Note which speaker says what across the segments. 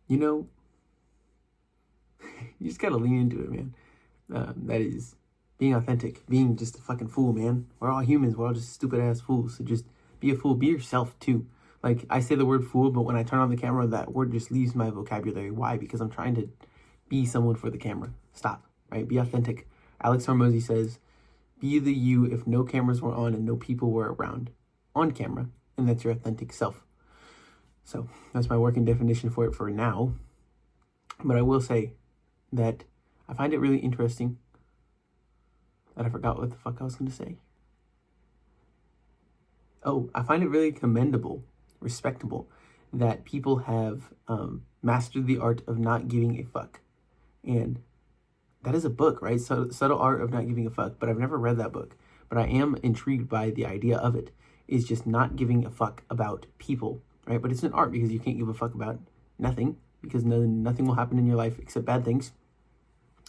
Speaker 1: you know, you just gotta lean into it, man. That is being authentic, being just a fucking fool, man. We're all humans. We're all just stupid ass fools. So just be a fool. Be yourself too. Like, I say the word fool, but when I turn on the camera, that word just leaves my vocabulary. Why? Because I'm trying to be someone for the camera. Stop, right? Be authentic. Alex Hormozy says, be the you if no cameras were on and no people were around on camera, and that's your authentic self. So that's my working definition for it for now. But I will say that I find it really interesting that I forgot what the fuck I was going to say. Oh, I find it really commendable, respectable, that people have mastered the art of not giving a fuck. And that is a book, right? So, Subtle Art of Not Giving a Fuck. But I've never read that book. But I am intrigued by the idea of it, is just not giving a fuck about people, right? But it's an art because you can't give a fuck about nothing, because nothing will happen in your life except bad things,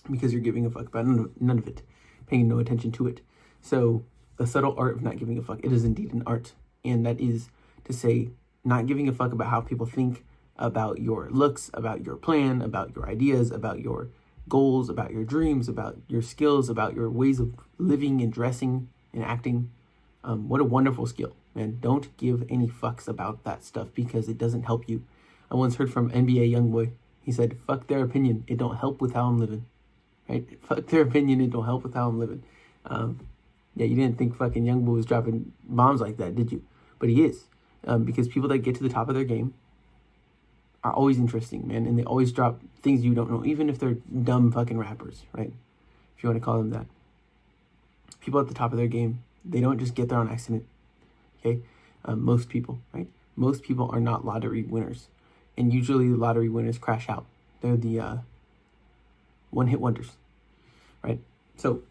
Speaker 1: because you're giving a fuck about none of it, paying no attention to it. So the subtle art of not giving a fuck, it is indeed an art. And that is to say, not giving a fuck about how people think about your looks, about your plan, about your ideas, about your goals, about your dreams, about your skills, about your ways of living and dressing and acting. What a wonderful skill, man. Don't give any fucks about that stuff because it doesn't help you. I once heard from NBA Youngboy. He said, fuck their opinion. It don't help with how I'm living. Right? Fuck their opinion. It don't help with how I'm living. Yeah, you didn't think fucking Youngboy was dropping bombs like that, did you? But he is. Because people that get to the top of their game are always interesting, man. And they always drop things you don't know, even if they're dumb fucking rappers, right? If you want to call them that. People at the top of their game, they don't just get there on accident, okay? Most people, right? Most people are not lottery winners. And usually the lottery winners crash out. They're the one-hit wonders, right? So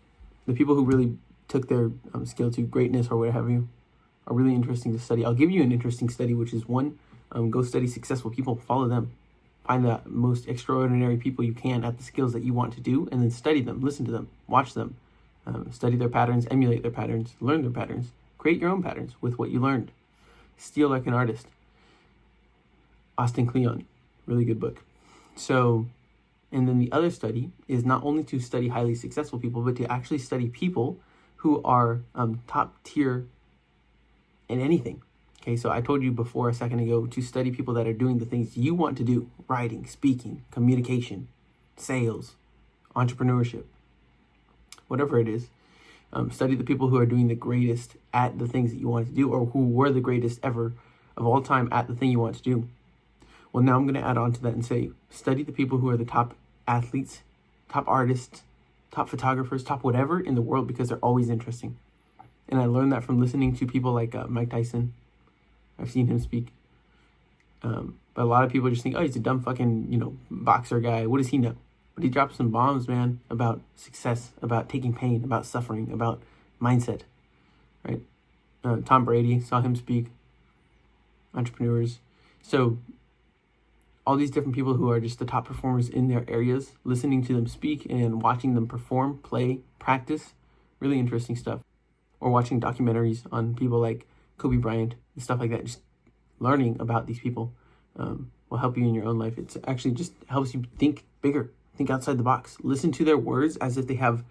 Speaker 1: the people who really took their skill to greatness or what have you are really interesting to study. I'll give you an interesting study, which is one, go study successful people, follow them. Find the most extraordinary people you can at the skills that you want to do, and then study them, listen to them, watch them, study their patterns, emulate their patterns, learn their patterns, create your own patterns with what you learned. Steal like an artist. Austin Kleon, really good book. So, and then the other study is not only to study highly successful people, but to actually study people who are top tier in anything. Okay, so I told you before a second ago to study people that are doing the things you want to do: writing, speaking, communication, sales, entrepreneurship, whatever it is. Study the people who are doing the greatest at the things that you want to do, or who were the greatest ever of all time at the thing you want to do. Well, now I'm going to add on to that and say, study the people who are the top athletes, top artists, top photographers, top whatever in the world, because they're always interesting. And I learned that from listening to people like Mike Tyson. I've seen him speak. But a lot of people just think, oh, he's a dumb fucking, boxer guy. What does he know? But he dropped some bombs, man, about success, about taking pain, about suffering, about mindset, right? Tom Brady, saw him speak. Entrepreneurs. So all these different people who are just the top performers in their areas, listening to them speak and watching them perform, play, practice, really interesting stuff. Or watching documentaries on people like Kobe Bryant and stuff like that. Just learning about these people will help you in your own life. It's actually just helps you think bigger, think outside the box. Listen to their words as if they have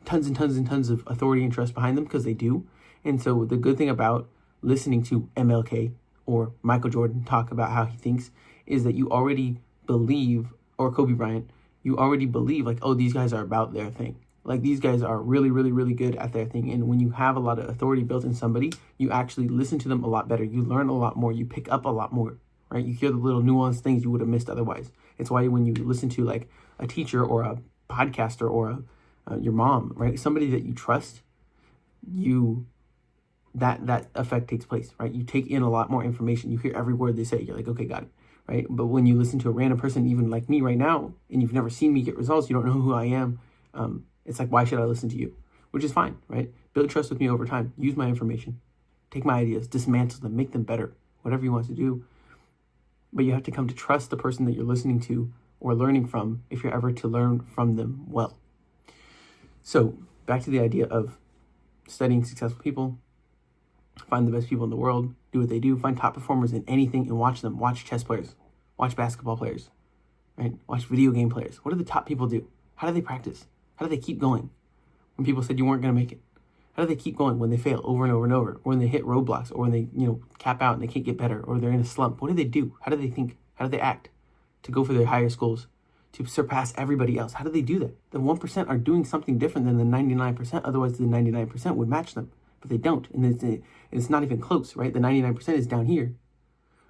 Speaker 1: tons and tons and tons of authority and trust behind them, because they do. And so the good thing about listening to MLK or Michael Jordan talk about how he thinks is that you already believe, or Kobe Bryant, you already believe like, oh, these guys are about their thing. Like, these guys are really, really, really good at their thing. And when you have a lot of authority built in somebody, you actually listen to them a lot better. You learn a lot more. You pick up a lot more, right? You hear the little nuanced things you would have missed otherwise. It's why when you listen to like a teacher or a podcaster or your mom, right? Somebody that you trust, that effect takes place, right? You take in a lot more information. You hear every word they say. You're like, okay, got it, right? But when you listen to a random person, even like me right now, and you've never seen me get results, you don't know who I am, it's like, why should I listen to you? Which is fine, right? Build trust with me over time. Use my information. Take my ideas, dismantle them, make them better, whatever you want to do. But you have to come to trust the person that you're listening to or learning from if you're ever to learn from them well. So back to the idea of studying successful people. Find the best people in the world, do what they do, find top performers in anything and watch them. Watch chess players, watch basketball players, right? Watch video game players. What do the top people do? How do they practice? How do they keep going when people said you weren't going to make it? How do they keep going when they fail over and over and over, or when they hit roadblocks, or when they, cap out and they can't get better, or they're in a slump? What do they do? How do they think? How do they act to go for their highest goals, to surpass everybody else? How do they do that? The 1% are doing something different than the 99%. Otherwise, the 99% would match them, but they don't. And it's not even close, right? The 99% is down here,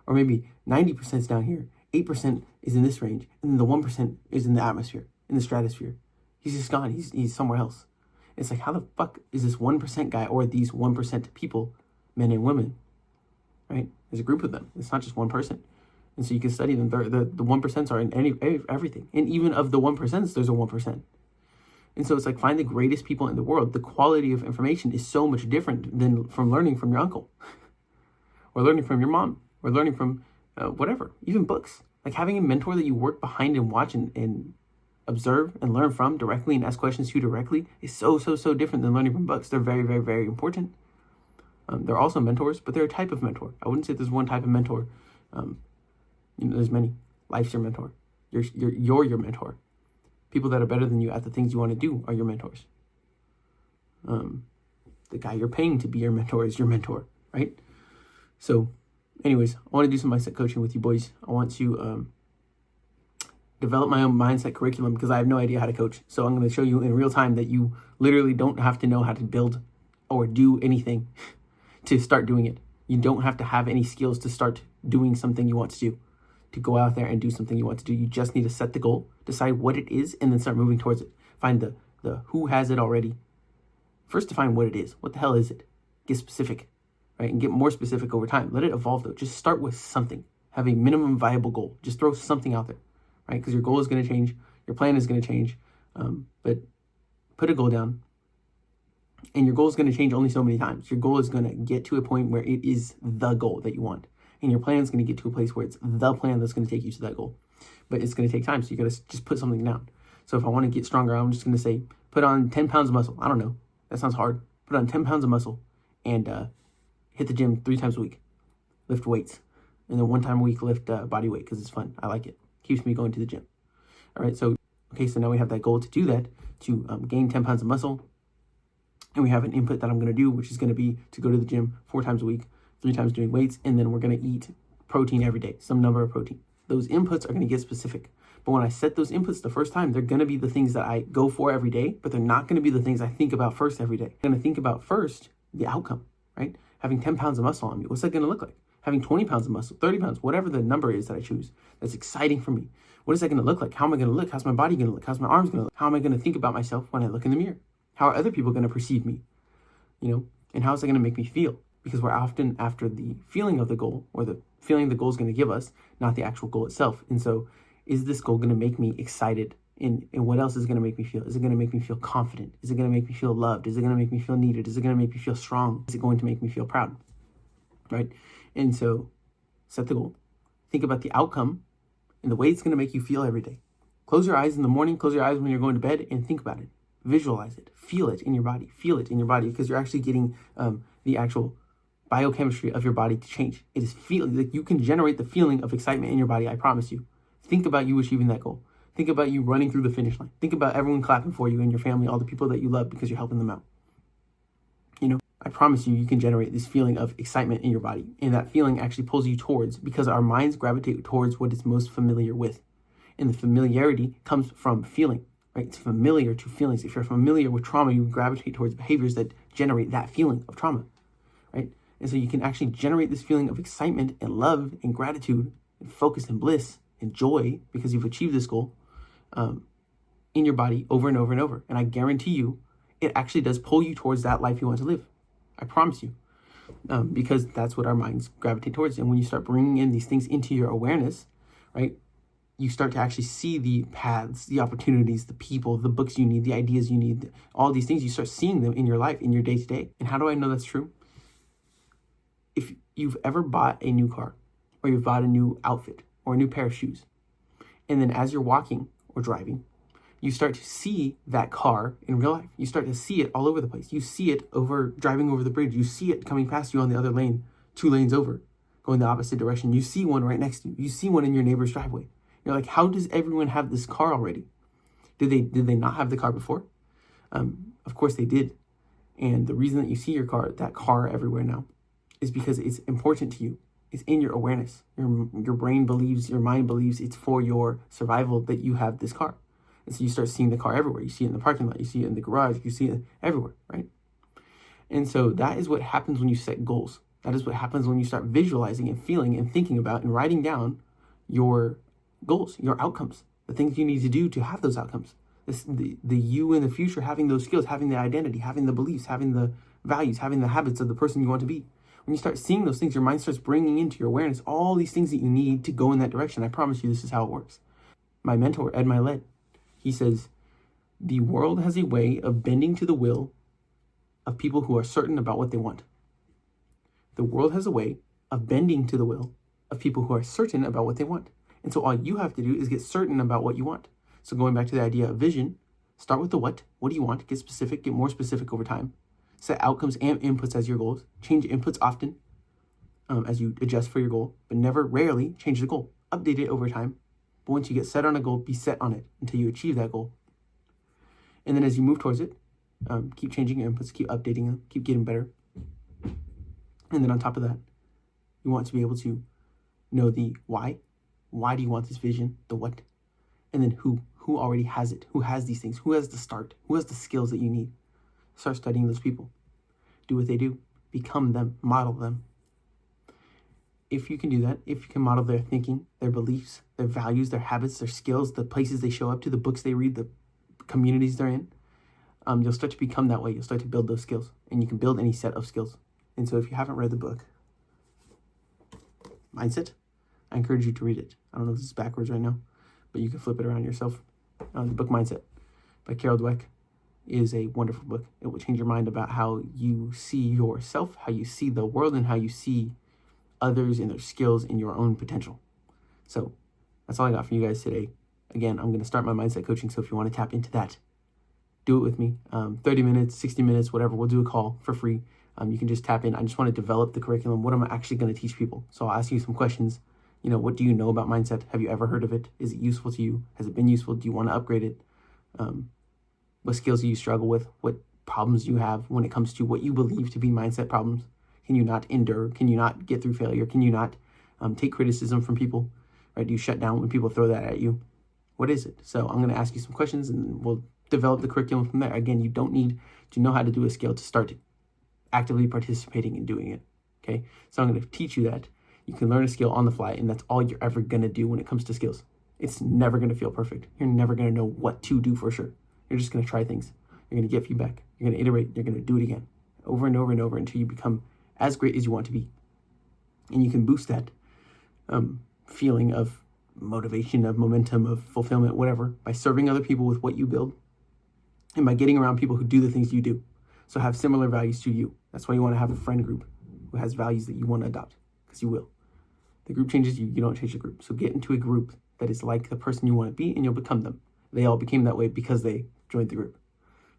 Speaker 1: or maybe 90% is down here. 8% is in this range, and then the 1% is in the atmosphere, in the stratosphere. He's just gone. He's somewhere else. It's like, how the fuck is this 1% guy, or these 1% people, men and women, right? There's a group of them. It's not just one person. And so you can study them. The 1% are in everything. And even of the 1%, there's a 1%. And so it's like, find the greatest people in the world. The quality of information is so much different than from learning from your uncle or learning from your mom or learning from whatever, even books. Like having a mentor that you work behind and watch and observe and learn from directly and ask questions to directly is so different than learning from books. They're very, very, very important. They're also mentors, but they're a type of mentor. I wouldn't say there's one type of mentor. There's many. Life's your mentor. You're your mentor. People that are better than you at the things you want to do are your mentors. The guy you're paying to be your mentor is your mentor, right? So anyways, I want to do some mindset coaching with you boys. I want to develop my own mindset curriculum because I have no idea how to coach. So I'm going to show you in real time that you literally don't have to know how to build or do anything to start doing it. You don't have to have any skills to start doing something you want to do, to go out there and do something you want to do. You just need to set the goal, decide what it is, and then start moving towards it. Find the who has it already. First, define what it is. What the hell is it? Get specific, right? And get more specific over time. Let it evolve though. Just start with something. Have a minimum viable goal. Just throw something out there, right? Because your goal is going to change. Your plan is going to change. But put a goal down. And your goal is going to change only so many times. Your goal is going to get to a point where it is the goal that you want. And your plan is going to get to a place where it's the plan that's going to take you to that goal. But it's going to take time. So you got to just put something down. So if I want to get stronger, I'm just going to say, put on 10 pounds of muscle. I don't know. That sounds hard. Put on 10 pounds of muscle and hit the gym 3 times a week. Lift weights. And then 1 time a week, lift body weight because it's fun. I like it. Keeps me going to the gym. All right. So now we have that goal to do that, to gain 10 pounds of muscle. And we have an input that I'm going to do, which is going to be to go to the gym 4 times a week, 3 times doing weights, and then we're going to eat protein every day, some number of protein. Those inputs are going to get specific. But when I set those inputs the first time, they're going to be the things that I go for every day, but they're not going to be the things I think about first every day. I'm going to think about first the outcome, right? Having 10 pounds of muscle on me, what's that going to look like? Having 20 pounds of muscle, 30 pounds, whatever the number is that I choose, that's exciting for me. What is that going to look like? How am I going to look? How's my body going to look? How's my arms going to look? How am I going to think about myself when I look in the mirror? How are other people going to perceive me? And how is it going to make me feel? Because we're often after the feeling of the goal, or the feeling the goal is going to give us, not the actual goal itself. And so is this goal going to make me excited? And what else is it going to make me feel? Is it going to make me feel confident? Is it going to make me feel loved? Is it going to make me feel needed? Is it going to make me feel strong? Is it going to make me feel proud? Right? And so set the goal. Think about the outcome and the way it's going to make you feel every day. Close your eyes in the morning, close your eyes when you're going to bed, and think about it. Visualize it. Feel it in your body. Feel it in your body, because you're actually getting the actual biochemistry of your body to change. It is feeling like you can generate the feeling of excitement in your body. I promise you. Think about you achieving that goal. Think about you running through the finish line. Think about everyone clapping for you and your family, all the people that you love because you're helping them out. I promise you can generate this feeling of excitement in your body. And that feeling actually pulls you towards, because our minds gravitate towards what it's most familiar with. And the familiarity comes from feeling, right? It's familiar to feelings. If you're familiar with trauma, you gravitate towards behaviors that generate that feeling of trauma, right? And so you can actually generate this feeling of excitement and love and gratitude and focus and bliss and joy because you've achieved this goal in your body over and over and over. And I guarantee you, it actually does pull you towards that life you want to live. I promise you, because that's what our minds gravitate towards. And when you start bringing in these things into your awareness, right, you start to actually see the paths, the opportunities, the people, the books you need, the ideas you need, all these things. You start seeing them in your life, in your day-to-day. And how do I know that's true? If you've ever bought a new car, or you've bought a new outfit, or a new pair of shoes, and then as you're walking or driving, you start to see that car in real life. You start to see it all over the place. You see it driving over the bridge. You see it coming past you on the other lane, 2 lanes over, going the opposite direction. You see one right next to you. You see one in your neighbor's driveway. You're like, how does everyone have this car already? Did they not have the car before? Of course they did. And the reason that you see that car everywhere now is because it's important to you. It's in your awareness. Your brain believes, your mind believes it's for your survival that you have this car. And so you start seeing the car everywhere. You see it in the parking lot. You see it in the garage. You see it everywhere, right? And so that is what happens when you set goals. That is what happens when you start visualizing and feeling and thinking about and writing down your goals, your outcomes, the things you need to do to have those outcomes. The you in the future having those skills, having the identity, having the beliefs, having the values, having the habits of the person you want to be. When you start seeing those things, your mind starts bringing into your awareness all these things that you need to go in that direction. I promise you this is how it works. My mentor, Ed Milet, he says, the world has a way of bending to the will of people who are certain about what they want. The world has a way of bending to the will of people who are certain about what they want. And so all you have to do is get certain about what you want. So going back to the idea of vision, start with the what. What do you want? Get specific, get more specific over time. Set outcomes and inputs as your goals. Change inputs often as you adjust for your goal, but rarely change the goal. Update it over time. But once you get set on a goal, be set on it until you achieve that goal. And then as you move towards it, keep changing your inputs, keep updating them, keep getting better. And then on top of that, you want to be able to know the why. Why do you want this vision? The what? And then who already has it? Who has these things? Who has the start? Who has the skills that you need? Start studying those people. Do what they do. Become them. Model them. If you can do that, if you can model their thinking, their beliefs, their values, their habits, their skills, the places they show up to, the books they read, the communities they're in, you'll start to become that way. You'll start to build those skills. And you can build any set of skills. And so if you haven't read the book, Mindset, I encourage you to read it. I don't know if this is backwards right now, but you can flip it around yourself. The book Mindset by Carol Dweck is a wonderful book. It will change your mind about how you see yourself, how you see the world, and how you see others and their skills and your own potential. So that's all I got for you guys today. Again, I'm going to start my mindset coaching, so if you want to tap into that, do it with me. 30 minutes, 60 minutes, whatever. We'll do a call for free. You can just tap in. I just want to develop the curriculum. What am I actually going to teach people? So I'll ask you some questions. What do you know about mindset? Have you ever heard of it? Is it useful to you? Has it been useful? Do you want to upgrade it? What skills do you struggle with? What problems do you have when it comes to what you believe to be mindset problems? Can you not endure? Can you not get through failure? Can you not take criticism from people? Right? Do you shut down when people throw that at you? What is it? So I'm going to ask you some questions and we'll develop the curriculum from there. Again, you don't need to know how to do a skill to start actively participating in doing it. Okay? So I'm going to teach you that. You can learn a skill on the fly, and that's all you're ever going to do when it comes to skills. It's never going to feel perfect. You're never going to know what to do for sure. You're just going to try things. You're going to get feedback. You're going to iterate. You're going to do it again over and over and over until you become as great as you want to be. And you can boost that feeling of motivation, of momentum, of fulfillment, whatever, by serving other people with what you build and by getting around people who do the things you do. So have similar values to you. That's why you want to have a friend group who has values that you want to adopt, because you will. The group changes you. You don't change the group. So get into a group that is like the person you want to be, and you'll become them. They all became that way because they joined the group,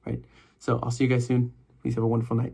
Speaker 1: right? So I'll see you guys soon. Please have a wonderful night.